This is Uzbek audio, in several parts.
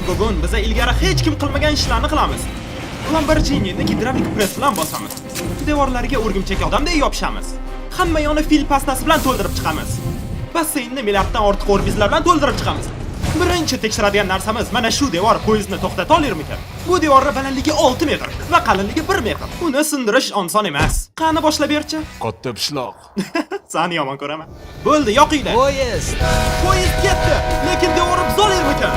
Bugun biz ilgari hech kim qilmagan ishlarni qilamiz. Lamborghini'ni gidravlik press bilan bosamiz. Devorlariga o'rgimchak odamdek yopishamiz. Hamma yoni fil pastasi bilan to'ldirib chiqamiz. Basseynni milliarddan ortiq orbizlar bilan to'ldirib chiqamiz. Birinchi tekshiradigan narsamiz mana shu devor poyezdni to'xtata olarmikan? Bu devorning balandligi 6 metr va qalinligi 1 metr. Uni sindirish oson emas. Qani boshlab berchi? Katta pishloq. Seni yomon ko'raman. Bo'ldi, yoqinglar. Poyezd. Poyezd ketdi, lekin devorni buzolarmikan?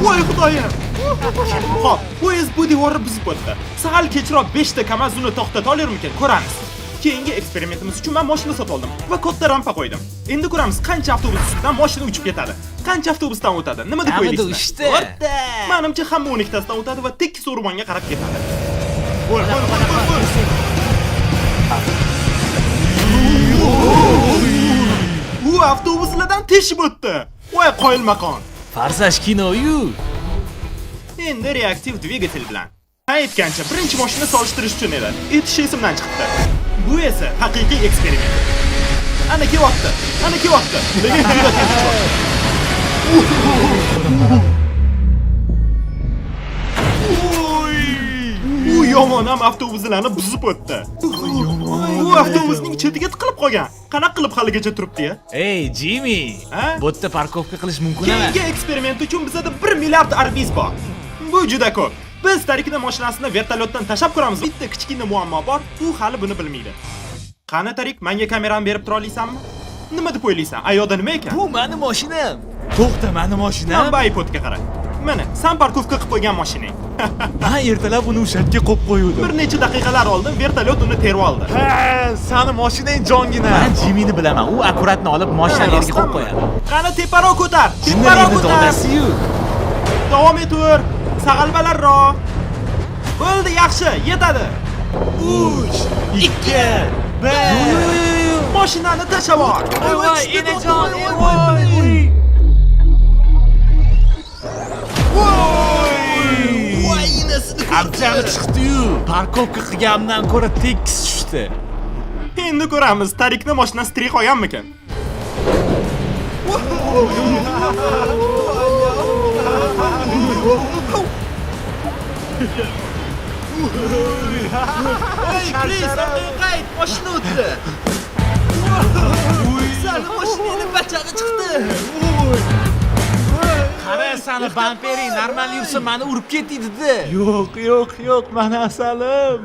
Voy xudoyim. Xo'p, poyezd bu devorni buzib o'tdi. Sal kechroq 5 ta KAMAZ uni to'xtata olarmikan? Ko'ramiz. Keyingi eksperimentimiz uchun men mashina sotib oldim va katta rampa qo'ydim. Endi ko'ramiz qancha avtobus ustidan mashina uchib ketadi. Qancha avtobusdan o'tadi? Nima deb o'ylaysizlar? Uchta. Menimcha hamma 12 tasidan o'tadi va tekis o'rmonga qarab ketadi. U avtobuslardan teshib o'tdi. Voy qoyilmaqon. Farsash kinoyu. Endi reaktiv dvigatel bilan. Aytgancha birinchi mashina solishtirish uchun edi. Etish esimdan chiqdi. Bu esa haqiqiy eksperiment. Ana kelyapti. Ana kelyapti. Lekin juda tez. U yomon ham avtobuslarni buzib o'tdi. U avtobusning chetiga tiqilib qolgan. Qanaqa qilib haligacha turibdi-ya? Ey, Jimmy. Ha? Bu yerda parkovka qilish mumkin emas. Keyingi eksperiment uchun bizda 1 milliard arbiz bor. Bu juda ko'p. Biz Tarikning mashinasini vertolyotdan tashab ko'ramiz. Bitta kichkina muammo bor, u hali buni bilmaydi. Qani Tarik, menga kamerani berib tura olaysanmi? Nima deb o'ylaysan? Ayoda nima ekan? Bu meni mashinam. To'xta, meni mashinam. Manba iPodga qara. Mana, sen parkovka qilib qo'ygan mashinang. Men ertalab uni o'sha yerga qo'yib qo'ydim. Bir necha daqiqalar oldin vertolyot uni terib oldi. Ha, seni mashinang jongina. Men Jimmyni bilaman. U akkuratni olib mashina yerga qo'yib qo'yadi. Qani teparoq ko'tar. Teparoq ko'tar. Dodasi-yu. Davom etur. Sag'albalarroq. Bo'ldi, yaxshi, yetadi. 3, 2, 1. Mashinani tashlab ol. Voy, enajon, voy. Voy, inasini Abjani chiqdi-yu. Parkovka qilgandan ko'ra tekis tushdi. Endi ko'ramiz, Tarikning mashinasi tirik qolganmikan? Ey, Chris, qayt, mashina o'tdi. Sani mashinani bachag'i chiqdi. Qara, sani bampering normal yursa meni urib ketdi-da. Yo'q, meni asalim.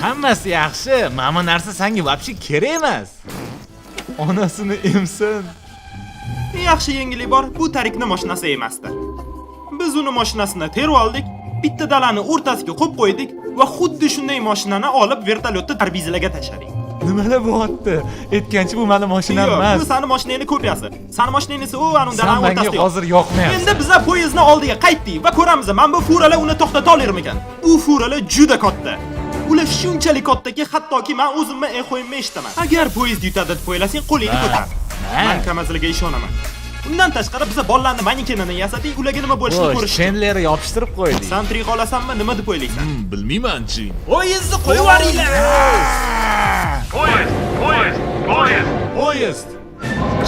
Hammasi yaxshi. Mana bu narsa senga вообще kerak emas. Onasini emsin. Yaxshi yangilik bor, bu Tarikning mashinasi emasdi. Biz uni mashinasini terib oldik, bitta dalani o'rtasiga qo'yib qo'ydik va xuddi shunday mashinani olib vertolyotda darbizlarga tashladik. Nimalar bo'lyapti? Aytganchi bu meni mashinam Yo'q, emas. bu sani mashinangning kopiyasi. Sani mashinang esa u anu Sen dalani menga o'rtasida. hozir yoqmayapti. Endi biz poyezdni oldiga qaytdik va ko'ramiz, men bu furalar uni to'xtata olarmikan. Bu furalar juda katta. Ular shunchalik kattaki, hattoki men o'zimni ehoyimni eshitaman. Agar poyezd yutadi deb o'ylasang, qo'lingni ko'tar. Men kamazliga ishonaman. Undan tashqari biz bolalarni manikenini yasadik, ularga nima bo'lishini ko'rishdik. Chandlerni yopishtirib qo'ydik. Sen tirik qolasanmi, nima deb o'ylaysan? Bilmayman, Jim. Poyezdni qo'yib yuboringlar. Poyezd.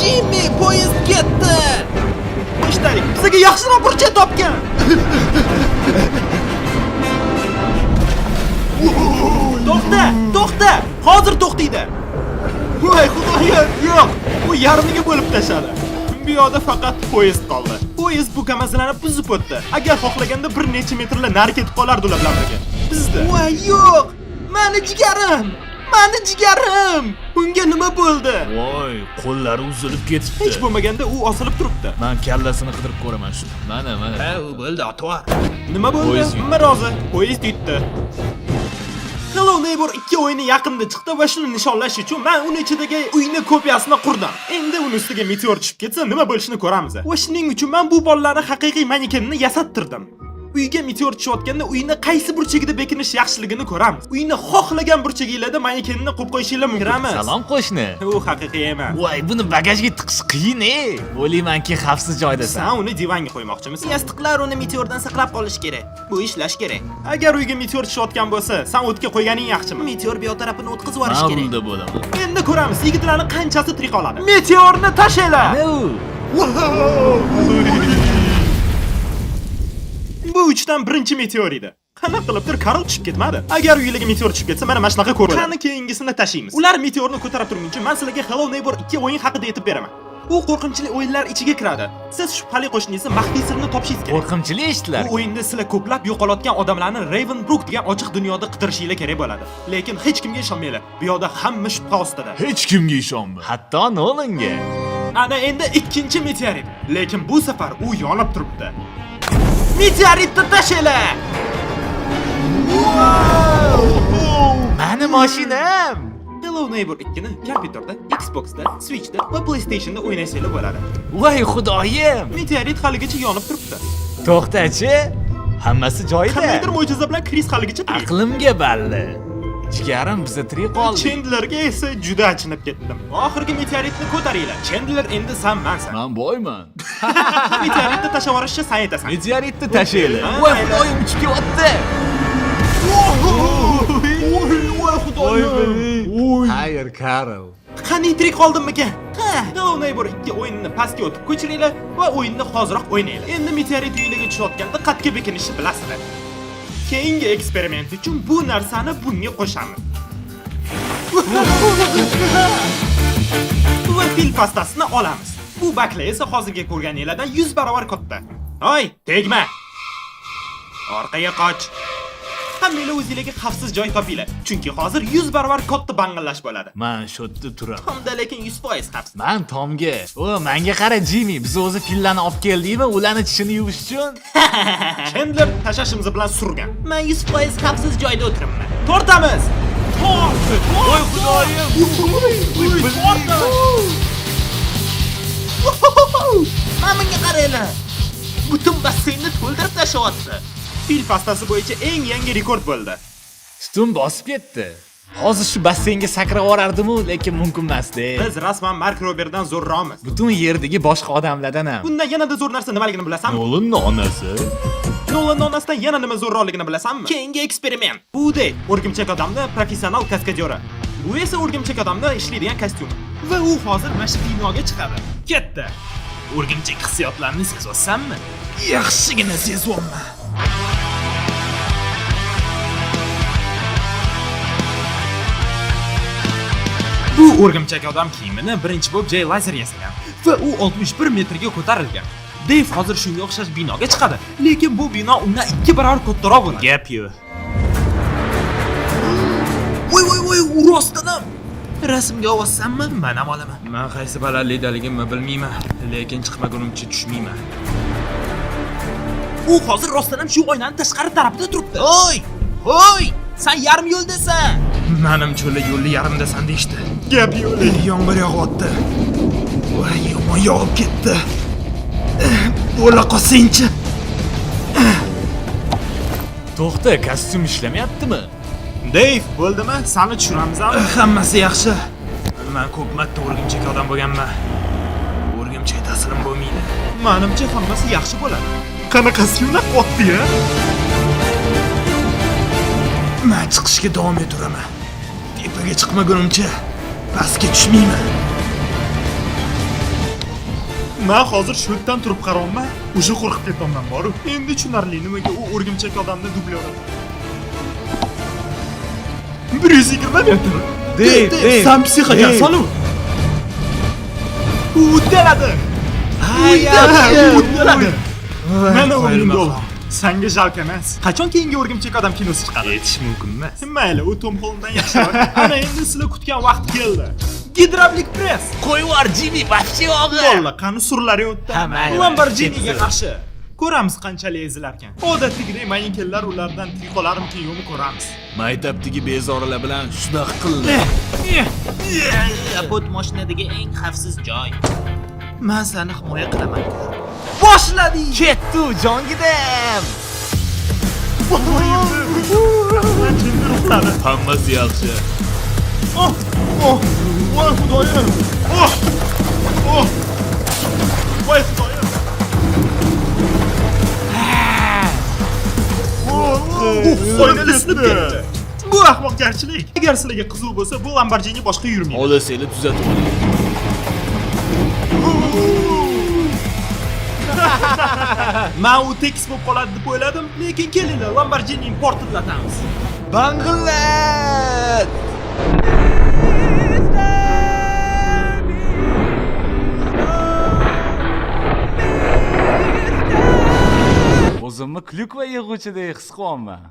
Jimmy, poyezd ketdi. Qo'shtarik, bizga yaxshiroq burchak topgan. To'xta, hozir to'xtaydi. Voy xudoyim, yo'q, u yarmiga bo'lib tashladi. Bu yoqda faqat poyezd qoldi. Poyezd bu kamazlarni buzib o'tdi. Agar xohlaganda bir necha metrlar nari ketib qolardi ular bilan birga. Bizda. Voy, yo'q, meni jigarim. Bunga nima bo'ldi? Voy, qo'llari uzilib ketibdi. Hech bo'lmaganda u osilib turibdi. Men kallasini qidirib ko'raman shu. Mana. Ha, u bo'ldi, atvar. Nima bo'ldi? Poyezd yutdi. Nima rozi? Poyezd yutdi. Hello Neighbor 2 o'yini yaqinda chiqdi va shuni nishonlash uchun men uni ichidagi uyni kopiyasini qurdim. Endi uni ustiga meteor tushib ketsa, nima bo'lishini ko'ramiz. Va shuning uchun men bu bolalarni haqiqiy manekenini yasattirdim. Uyga meteor tushayotganda uyni qaysi burchagida bekinish yaxshiligini ko'ramiz. Uyni xohlagan burchagingizda manekenni qo'yib qo'yishinglar mumkin emas. Salom qo'shni. U haqiqiy emas. Voy, buni bagajga tiqish qiyin-e. O'ylaymanki, xavfsiz joydasan. Sen uni divanga qo'ymoqchimisan? Yostiqlar uni meteordan saqlab qolish kerak. Bu ishlash kerak. Agar uyga meteor tushayotgan bo'lsa, sen o'tga qo'yganing yaxshimi? Meteor bu yoq tarafini o'tkazib yuborish kerak. Bunda bo'laman. Endi ko'ramiz, yigitlarning qanchasi tirik qoladi. Meteorni tashlaylar. Bu 3 dan birinchi meteor edi. Qanaqa qilibdir Karl tushib ketmadi. Agar uyiga meteor tushib ketsa, mana shunaqa ko'radi. Qani keyingisini tashlaymiz. Ular meteorni ko'tarib turguncha men sizlarga Hello Neighbor 2 o'yin haqida aytib beraman. U qo'rqinchli o'yinlar ichiga kiradi. Siz shubhali qo'shningizni maxfiy sirni topishingiz kerak. Qo'rqinchli ishlar. Bu o'yinda sizlar ko'plab yo'qolayotgan odamlarni Ravenbrook degan ochiq dunyoda qidirishinglar kerak bo'ladi. Lekin hech kimga ishonmanglar. Bu yoqda hamma shubha ostida. Hech kimga ishonma. Hatto Nolanga. Ana endi ikkinchi meteorit. Lekin bu safar u yonib turibdi. Meteoritni tashlaylar. Mani mashinam. Hello Neighbor 2ni kompyuterda, Xboxda, Switchda va PlayStationda o'ynasanglar bo'ladi. Voy xudoyim. Meteorit haligacha yonib turibdi. To'xtachi. Hammasi joyida. Qandaydir mo'jiza bilan Chris haligacha tirik. Aqlimga balli. Jigarim biza tirik qoldi. Chandlerga esa juda achinib ketdim. Oxirgi meteoritni ko'taringlar. Chandler endi sen mansan. Men boyman. Meteoritni tashlab yuborishcha sen aytasan. Meteoritni tashlaylar. Ha, Voy mayli. xudoyim uchib ketdi. Voy xudoyim. Hayır Karl. Qani tirik qoldimmikan? Ha, Hello Neighbor 2 o'yinini pastga o'tib ko'chiringlar va o'yinni hozirroq o'ynanglar. Endi meteorit uyiga tushayotganda qatga bekinishni bilasizlar. Keyingi eksperiment uchun bu narsani bunga qo'shamiz. Va fil pastasini olamiz. Bu bakla esa hozirgi ko'rganinglardan 100 barobar katta. Hoy, tegma. Orqaga qoch. Hammanglar o'zingizga xavfsiz joy topinglar. Chunki hozir 100 barobar katta bangillash bo'ladi. Men shu yerda turaman. Hamda lekin 100% xavfsiz. Men Tomga. O, menga qara Jimmy, biz o'zi fillarni olib keldikmi, ularni tishini yuvish uchun? Chandler tashashimiz bilan surgan. Men 100% xavfsiz joyda o'tiribman. Tortamiz. Voy xudoyim. Mana bunga qaranglar. Butun basseynni to'ldirib tashlayapti. Fil pastasi bo'yicha eng yangi rekord bo'ldi. Stum bosib ketdi. Hozir shu basseynga sakrab yuborardim-u, lekin mumkin emasdi. Biz rasman Mark Robertdan zo'rroqmiz. Butun yerdagi boshqa odamlardan ham. Bundan yanada zo'r narsa nimaligini bilasanmi? Nolanning onasi. Nolan onasidan yana nima zo'rroqligini bilasanmi? Keyingi eksperiment. Bu de o'rgimchak odamni professional kaskadyori. Bu esa o'rgimchak odamni ishlaydigan kostyum. Va u hozir mana shu binoga chiqadi. Ketdi. O'rgimchak hissiyotlarini sezyapsanmi? Yaxshigina sezyapman. Bu o'rgimchak odam kiyimini birinchi bo'lib Jay Lazer yasagan va u 61 metrga ko'tarilgan. Dave hozir shunga o'xshash binoga chiqadi, lekin bu bino undan 2 barobar kattaroq bo'ladi. Gap yo'q. Voy, u rostdanam. Rasmga olsanmi? Men ham olaman. Men qaysi balandlikdaligimni bilmayman, lekin chiqmagunimcha tushmayman. U hozir rostdanam shu oynani tashqari tarafda turibdi. Hoy! Sen yarim yo'ldasan. Menimcha yo'lni yarimdasan deyishdi. Gap yo'q. Yomg'ir yog'yapti. Voy, yomon yog'ib ketdi. Bo'la qolsangchi. To'xta, kostyum ishlamayaptimi? Dave, bo'ldimi? Seni tushiramizmi? Hammasi yaxshi. Men ko'p marta o'rgimchak odam bo'lganman. O'rgimchak taslim bo'lmaydi. Menimcha hammasi yaxshi bo'ladi. Qanaqasi yo'lab qotdi-ya? Men chiqishga davom etiraman. Tepaga chiqmagunimcha pastga tushmayman. Men hozir shu yerdan turib qarayman. O'sha qo'rqib ketganman boru. Endi tushunarli nimaga u o'rgimchak odamni dublyoradi. 120 metr. Dave, sen psixogansan-u. U uddaladi. Uddaladi. Mana o'yinda ol. Senga jalk emas. Qachon keyingi o'rgimchak odam kinosi chiqadi? Aytish mumkin emas. Mayli, u Tom Hollanddan yaxshiroq. Ana endi sizlar kutgan vaqt keldi. Gidravlik press. Qo'yvar Jimmy, vaqti og'i. Yo'lla, qani surlar o'tdi. Ha, mayli. Lamborghiniga qarshi. Ko'ramiz qanchalik ezilarkan. Odatdagidek manekenlar ulardan tirik qolarmikin yo'qmi ko'ramiz. Maktabdagi bezorilar bilan shunaqa qildi. Kapot mashinadagi eng xavfsiz joy. Men seni himoya qilaman. Boshladik. Ketdi, jongidam. Hammasi yaxshi. Voy xudoyim. Voy xudoyim. Soyga sinib ketdi. Bu ahmoqgarchilik. Agar sizlarga qiziq bo'lsa, bu Lamborghini boshqa yurmaydi. Olasanglar tuzatib oling. Men u tekis bo'lib qoladi deb o'yladim, lekin kelinglar Lamborghini portlatamiz. Bang'illat! O'zimni klyukva yig'uvchidek his qilyapman.